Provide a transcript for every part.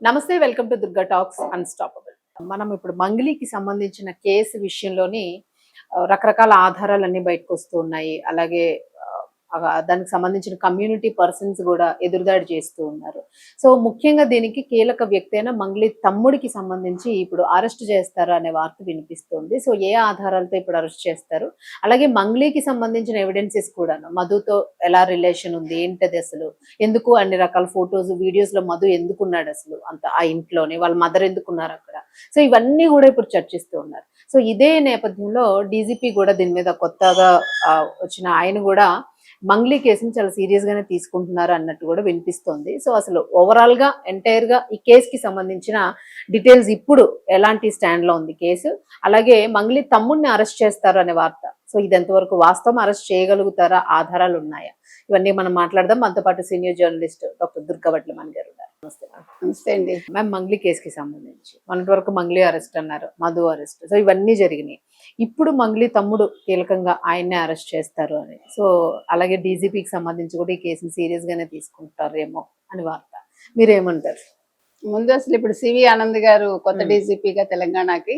నమస్తే, welcome to Durga talks unstoppable. మనం ఇప్పుడు మంగ్లీకి సంబంధించిన కేసు విషయంలోని రకరకాల ఆధారాలన్నీ బయటకు వస్తూ ఉన్నాయి. అలాగే దానికి సంబంధించిన కమ్యూనిటీ పర్సన్స్ కూడా ఎదురుదాడి చేస్తూ ఉన్నారు. సో ముఖ్యంగా దీనికి కీలక వ్యక్తి అయిన మంగ్లీ తమ్ముడికి సంబంధించి ఇప్పుడు అరెస్ట్ చేస్తారు అనే వార్త వినిపిస్తుంది. సో ఏ ఆధారాలతో ఇప్పుడు అరెస్ట్ చేస్తారు, అలాగే మంగ్లీకి సంబంధించిన ఎవిడెన్సెస్ కూడాను, మధుతో ఎలా రిలేషన్ ఉంది, ఏంటది అసలు, ఎందుకు అన్ని రకాల ఫొటోస్ వీడియోస్ లో మధు ఎందుకున్నాడు అసలు అంత ఆ ఇంట్లోనే, వాళ్ళ మదర్ ఎందుకున్నారు అక్కడ, సో ఇవన్నీ కూడా ఇప్పుడు చర్చిస్తూ ఉన్నారు. సో ఇదే నేపథ్యంలో డీజీపీ కూడా దీని మీద కొత్తగా వచ్చిన ఆయన కూడా మంగ్లీ కేసుని చాలా సీరియస్ గానే తీసుకుంటున్నారు అన్నట్టు కూడా వినిపిస్తోంది. సో అసలు ఓవరాల్ గా ఎంటైర్ గా ఈ కేసుకి సంబంధించిన డీటెయిల్స్ ఇప్పుడు ఎలాంటి స్టాండ్ లో ఉంది కేసు, అలాగే మంగ్లీ తమ్ముడిని అరెస్ట్ చేస్తారు అనే వార్త, సో ఇది ఎంతవరకు వాస్తవం, అరెస్ట్ చేయగలుగుతారా, ఆధారాలు ఉన్నాయా, ఇవన్నీ మనం మాట్లాడదాం. మనతో పాటు senior journalist doctor Durga Vadlamani గారు ఉన్నారు. నమస్తే నమస్తే అండి మ్యామ్. మంగ్లీ కేసుకి సంబంధించి మొన్నటి వరకు మంగ్లీ అరెస్ట్ అన్నారు, మధు అరెస్ట్, సో ఇవన్నీ జరిగినాయి. ఇప్పుడు మంగ్లీ తమ్ముడు కీలకంగా ఆయన్నే అరెస్ట్ చేస్తారు అని, సో అలాగే డీజీపీకి సంబంధించి కూడా ఈ కేసుని సీరియస్ గానే తీసుకుంటారేమో అని వార్త, మీరేమంటారు? ముందు అసలు ఇప్పుడు సివి ఆనంద్ గారు కొత్త డీజీపీగా తెలంగాణకి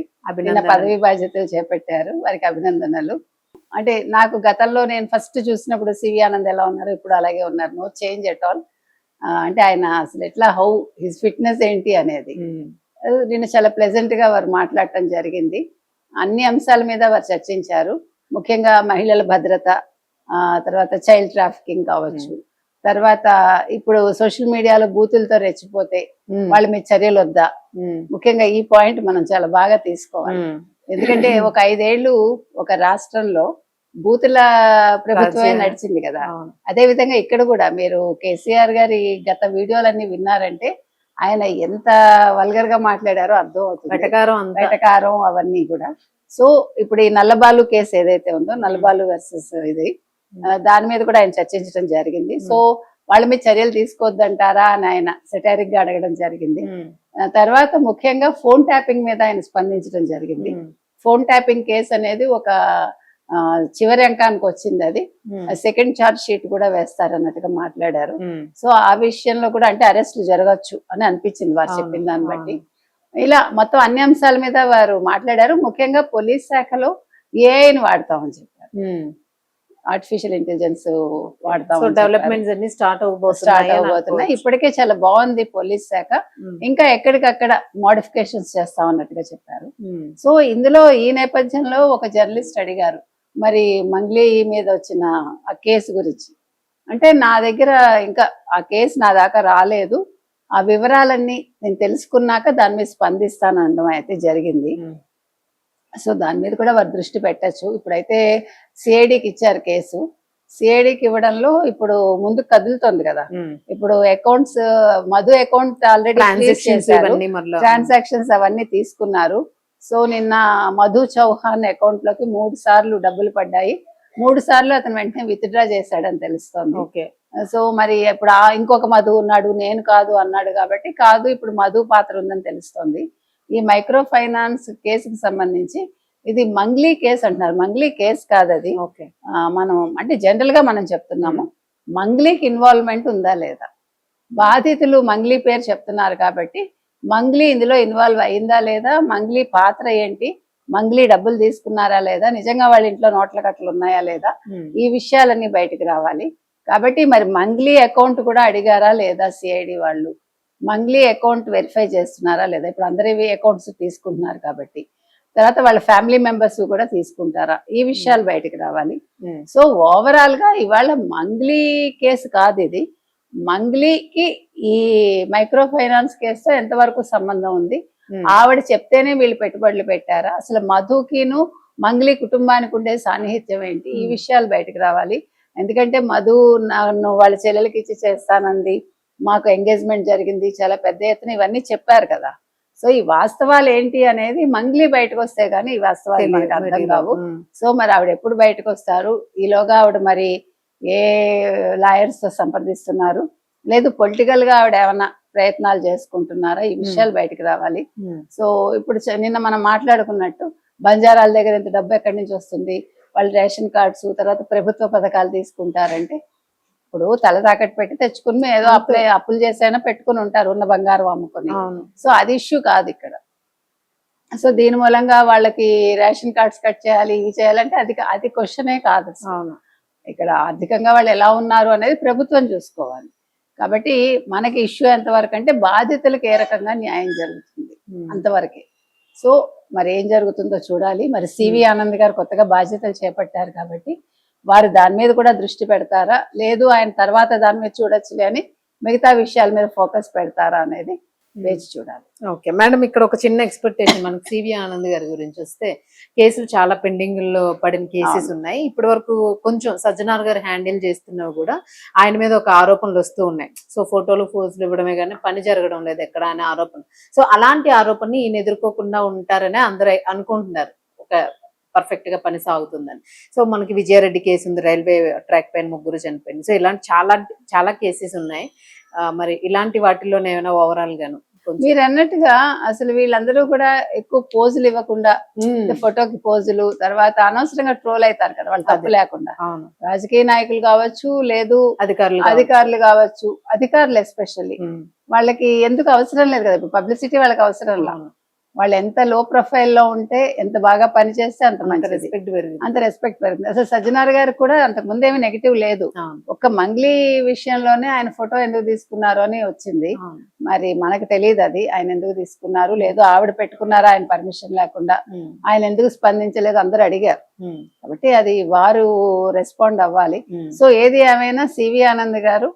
పదవి బాధ్యతలు చేపట్టారు, వారికి అభినందనలు. అంటే నాకు గతంలో నేను ఫస్ట్ చూసినప్పుడు సివి ఆనంద్ ఎలా ఉన్నారు, ఇప్పుడు అలాగే ఉన్నారు, నో చేంజ్ ఎట్ ఆల్. అంటే ఆయన అసలు ఎట్లా, హౌ హిస్ ఫిట్నెస్ ఏంటి అనేది నేను చాలా ప్లెజెంట్ గా వారు మాట్లాడటం జరిగింది. అన్ని అంశాల మీద వారు చర్చించారు. ముఖ్యంగా మహిళల భద్రత, తర్వాత చైల్డ్ ట్రాఫికింగ్ కావచ్చు, తర్వాత ఇప్పుడు సోషల్ మీడియాలో బూతులతో రెచ్చిపోతే వాళ్ళ మీద చర్యలు వద్దా, ముఖ్యంగా ఈ పాయింట్ మనం చాలా బాగా తీసుకోవాలి. ఎందుకంటే ఒక 5 ఏళ్ళు ఒక రాష్ట్రంలో బూతుల ప్రభుత్వమే నడిచింది కదా. అదే విధంగా ఇక్కడ కూడా మీరు కేసీఆర్ గారి గత వీడియోలన్నీ విన్నారంటే ఆయన ఎంత వల్గర్ గా మాట్లాడారో అర్థం అవుతుంది, వెటకారం అవన్నీ కూడా. సో ఇప్పుడు ఈ నల్లబాలు కేసు ఏదైతే ఉందో, నల్లబాలు వర్సెస్ ఇది, దాని మీద కూడా ఆయన చర్చించడం జరిగింది. సో వాళ్ళ మీద చర్యలు తీసుకోవద్దంటారా అని ఆయన సెటారిక్ గా అడగడం జరిగింది. తర్వాత ముఖ్యంగా ఫోన్ ట్యాపింగ్ మీద ఆయన స్పందించడం జరిగింది. ఫోన్ ట్యాపింగ్ కేసు అనేది ఒక చివరి అంకానికి వచ్చింది, అది సెకండ్ ఛార్జ్ షీట్ కూడా వేస్తారన్నట్టుగా మాట్లాడారు. సో ఆ విషయంలో కూడా అంటే అరెస్టులు జరగచ్చు అని అనిపించింది వారు చెప్పిన దాన్ని బట్టి. ఇలా మొత్తం అన్ని అంశాల మీద వారు మాట్లాడారు. ముఖ్యంగా పోలీస్ శాఖలో ఏఐని వాడతామని చెప్పారు, ఆర్టిఫిషియల్ ఇంటెలిజెన్స్ వాడతాం, డెవలప్మెంట్స్ అన్ని స్టార్ట్ అవబోతున్నాయి. ఇప్పటికే చాలా బాగుంది పోలీస్ శాఖ, ఇంకా ఎక్కడికక్కడ మోడిఫికేషన్స్ చేస్తాం అన్నట్టుగా చెప్పారు. సో ఇందులో ఈ నేపథ్యంలో ఒక జర్నలిస్ట్ అడిగారు, మరి మంగ్లీ మీద వచ్చిన ఆ కేసు గురించి. అంటే నా దగ్గర ఇంకా ఆ కేసు నా దాకా రాలేదు, ఆ వివరాలన్నీ నేను తెలుసుకున్నాక దాని మీద స్పందిస్తాను అనడం అయితే జరిగింది. సో దాని మీద కూడా వారు దృష్టి పెట్టచ్చు. ఇప్పుడైతే సిఐడికి ఇచ్చారు కేసు, సిఐడికి ఇవ్వడంలో ఇప్పుడు ముందు కదులుతుంది కదా. ఇప్పుడు accounts, Madhu account already transactions అవన్నీ తీసుకున్నారు. సో నిన్న మధు చౌహాన్ అకౌంట్ లోకి 3 సార్లు డబ్బులు పడ్డాయి, 3 సార్లు అతను వెంటనే విత్డ్రా చేశాడని తెలుస్తోంది. సో మరి ఇప్పుడు ఇంకొక మధు ఉన్నాడు, నేను కాదు అన్నాడు కాబట్టి కాదు, ఇప్పుడు మధు పాత్ర ఉందని తెలుస్తోంది. ఈ మైక్రో ఫైనాన్స్ కేసుకి సంబంధించి ఇది మంగ్లీ కేసు అంటున్నారు, మంగ్లీ కేసు కాదు అది. మనం అంటే జనరల్ గా మనం చెప్తున్నాము, మంగ్లీకి ఇన్వాల్వ్మెంట్ ఉందా లేదా, బాధితులు మంగ్లీ పేరు చెప్తున్నారు కాబట్టి మంగ్లీ ఇందులో ఇన్వాల్వ్ అయిందా లేదా, మంగ్లీ పాత్ర ఏంటి, మంగ్లీ డబ్బులు తీసుకున్నారా లేదా, నిజంగా వాళ్ళ ఇంట్లో నోట్ల కట్టలు ఉన్నాయా లేదా, ఈ విషయాలన్నీ బయటకు రావాలి. కాబట్టి మరి మంగ్లీ అకౌంట్ కూడా అడిగారా లేదా సిఐడి వాళ్ళు, మంగ్లీ అకౌంట్ వెరిఫై చేస్తున్నారా లేదా, ఇప్పుడు అందరి అకౌంట్స్ తీసుకుంటున్నారు కాబట్టి తర్వాత వాళ్ళ ఫ్యామిలీ మెంబర్స్ కూడా తీసుకుంటారా, ఈ విషయాలు బయటకు రావాలి. సో ఓవరాల్ గా ఇవాళ మంగ్లీ కేసు కాదు ఇది, మంగ్లీకి ఈ మైక్రో ఫైనాన్స్ కేసుతో ఎంతవరకు సంబంధం ఉంది, ఆవిడ చెప్తేనే వీళ్ళు పెట్టుబడులు పెట్టారా, అసలు మధుకిను మంగ్లీ కుటుంబానికి ఉండే సాన్నిహిత్యం ఏంటి, ఈ విషయాలు బయటకు రావాలి. ఎందుకంటే మధు నన్ను వాళ్ళ చెల్లెలకి ఇచ్చి చేస్తానంది, మాకు ఎంగేజ్మెంట్ జరిగింది, చాలా పెద్ద ఎత్తున ఇవన్నీ చెప్పారు కదా. సో ఈ వాస్తవాలు ఏంటి అనేది మంగ్లీ బయటకు వస్తే గానీ ఈ వాస్తవాలు మనకు అర్థం కావు. సో మరి ఆవిడ ఎప్పుడు బయటకు వస్తారు, ఈలోగా ఆవిడ మరి ఏ లాయర్స్ తో సంప్రదిస్తున్నారు, లేదు పొలిటికల్ గా ఆవిడ ఏమన్నా ప్రయత్నాలు చేసుకుంటున్నారా, ఈ విషయాలు బయటకు రావాలి. సో ఇప్పుడు నిన్న మనం మాట్లాడుకున్నట్టు బంజారాల దగ్గర ఇంత డబ్బు ఎక్కడి నుంచి వస్తుంది, వాళ్ళు రేషన్ కార్డ్స్ తర్వాత ప్రభుత్వ పథకాలు తీసుకుంటారంటే ఇప్పుడు తల తాకట్టు పెట్టి తెచ్చుకుని ఏదో అప్పులు చేసైనా పెట్టుకుని ఉంటారు ఉన్న బంగారం అమ్ముకుని. అవును. సో అది ఇష్యూ కాదు ఇక్కడ. సో దీని మూలంగా వాళ్ళకి రేషన్ కార్డ్స్ కట్ చేయాలి, ఇవి చేయాలంటే అది క్వశ్చనే కాదు అసలు. అవును. ఇక్కడ ఆర్థికంగా వాళ్ళు ఎలా ఉన్నారు అనేది ప్రభుత్వం చూసుకోవాలి. కాబట్టి మనకి ఇష్యూ ఎంతవరకు అంటే బాధితులకు ఏ రకంగా న్యాయం జరుగుతుంది అంతవరకే. సో మరి ఏం జరుగుతుందో చూడాలి. మరి సివి ఆనంద్ గారు కొత్తగా బాధ్యతలు చేపట్టారు కాబట్టి వారు దాని మీద కూడా దృష్టి పెడతారా, లేదు ఆయన తర్వాత దాని మీద చూడొచ్చులే అని మిగతా విషయాల మీద ఫోకస్ పెడతారా అనేది వేచి చూడాలి. ఓకే మేడం, ఇక్కడ ఒక చిన్న ఎక్స్పెక్టేషన్ మనకు సివి ఆనంద్ గారి గురించి వస్తే, కేసులు చాలా పెండింగ్ లో పడిన కేసెస్ ఉన్నాయి. ఇప్పటి వరకు కొంచెం సజ్జనార్ గారు హ్యాండిల్ చేస్తున్నవి కూడా ఆయన మీద ఒక ఆరోపణలు వస్తూ ఉన్నాయి. సో ఫోటోలు పోజులు ఇవ్వడమే కానీ పని జరగడం లేదు ఎక్కడ అనే ఆరోపణ. సో అలాంటి ఆరోపణని ఈయన ఎదుర్కోకుండా ఉంటారని అందరూ అనుకుంటున్నారు, ఒక పర్ఫెక్ట్ గా పని సాగుతుందని. సో మనకి విజయారెడ్డి కేసు ఉంది, రైల్వే ట్రాక్ పైన 3 చనిపోయింది. సో ఇలాంటి చాలా కేసెస్ ఉన్నాయి. మరి ఇలాంటి వాటిల్లోనే ఏమైనా ఓవరాల్ గాను మీరు అన్నట్టుగా అసలు వీళ్ళందరూ కూడా ఎక్కువ పోజులు ఇవ్వకుండా, ఫోటోకి పోజులు, తర్వాత అనవసరంగా ట్రోల్ అవుతారు కదా వాళ్ళు తప్పు లేకుండా. రాజకీయ నాయకులు కావచ్చు, లేదు అధికారులు కావచ్చు, అధికారులు ఎస్పెషల్లీ వాళ్ళకి ఎందుకు అవసరం లేదు కదా, ఇప్పుడు పబ్లిసిటీ వాళ్ళకి అవసరం లేదు. వాళ్ళు ఎంత లో ప్రొఫైల్ లో ఉంటే, ఎంత బాగా పని చేస్తే అంత మంచి రెస్పెక్ట్ పెరుగుతుంది. అసలు సజ్జనార్ గారు కూడా అంతకు ముందు ఏమి నెగిటివ్ లేదు. ఒక్క మంగ్లీ విషయంలోనే ఆయన ఫోటో ఎందుకు తీసుకున్నారు అని వచ్చింది. మరి మనకు తెలియదు అది ఆయన ఎందుకు తీసుకున్నారు, లేదు ఆవిడ పెట్టుకున్నారా ఆయన పర్మిషన్ లేకుండా, ఆయన ఎందుకు స్పందించలేదు అందరూ అడిగారు. కాబట్టి అది వారు రెస్పాండ్ అవ్వాలి. సో ఏది ఏమైనా సివి ఆనంద్ గారు